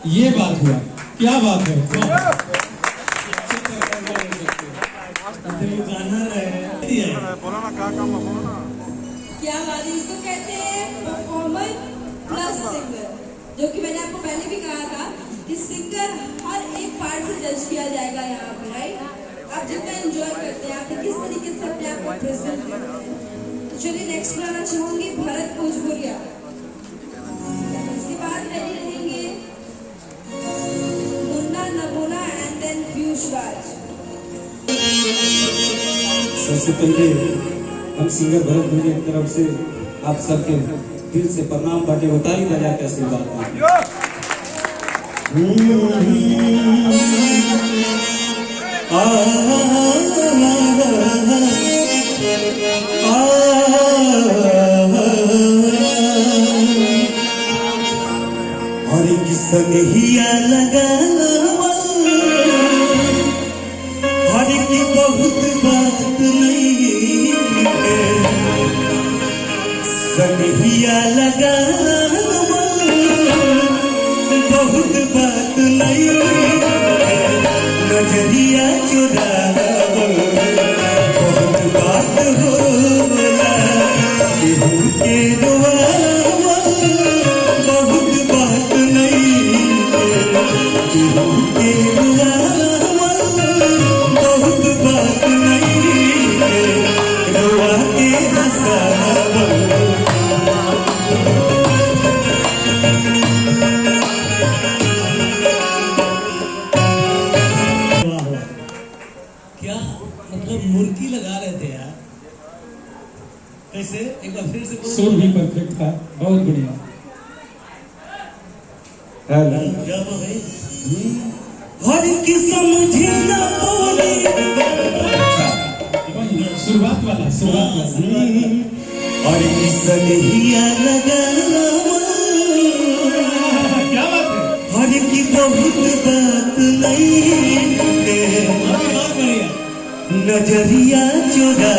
ये बात हुआ, क्या बात है। बोला ना क्या काम बोला ना। क्या बात है, इसको कहते हैं परफॉर्मर प्लस सिंगर, जो कि मैंने आपको पहले भी कहा था कि सिंगर हर एक पार्ट से जज किया जाएगा यहाँ पर, राइट। आप जितना एंजॉय करते हैं, आप किस तरीके से अपने आप को प्रेजेंट करते हैं। तो चलिए नेक्स्ट गाना चाहूंगी भरत भोजपुरिया। इसके बाद रेडी रहेंगे मुन्ना नमूना एंड देन पीयूष राज। सबसे पहले हम सिंगर भरत भोजपुरिया की तरफ से आप सबके दिल से प्रणाम बाटे, ताली बजा के आशीर्वाद और सनहिया लगा हर की बहुत बात नहीं है, सनहिया लगा बहुत बात नहीं है, नजरिया चुरा बहुत बात होला, केहू के दुआवा बहुत बात नहीं है, केहू के दुआवा बहुत बात नहीं है, रुआ के हंसावा। क्या मतलब मुर्गी लगा रहे थे यार, कैसे एक बार फिर से सुर भी परफेक्ट था, बहुत बढ़िया। क्या हो गई? हर की समझी ना बोली, शुरुआत वाला और की सनहिया लगा क्या बात है। हर की बहुत बात नहीं है, बहुत बढ़िया। नजरिया चुरा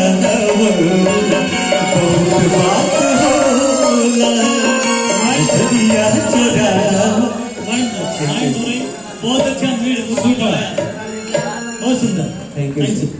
बहुत बात होला, नजरिया चुरा। बहुत अच्छा, बहुत सुंदर। Thank you.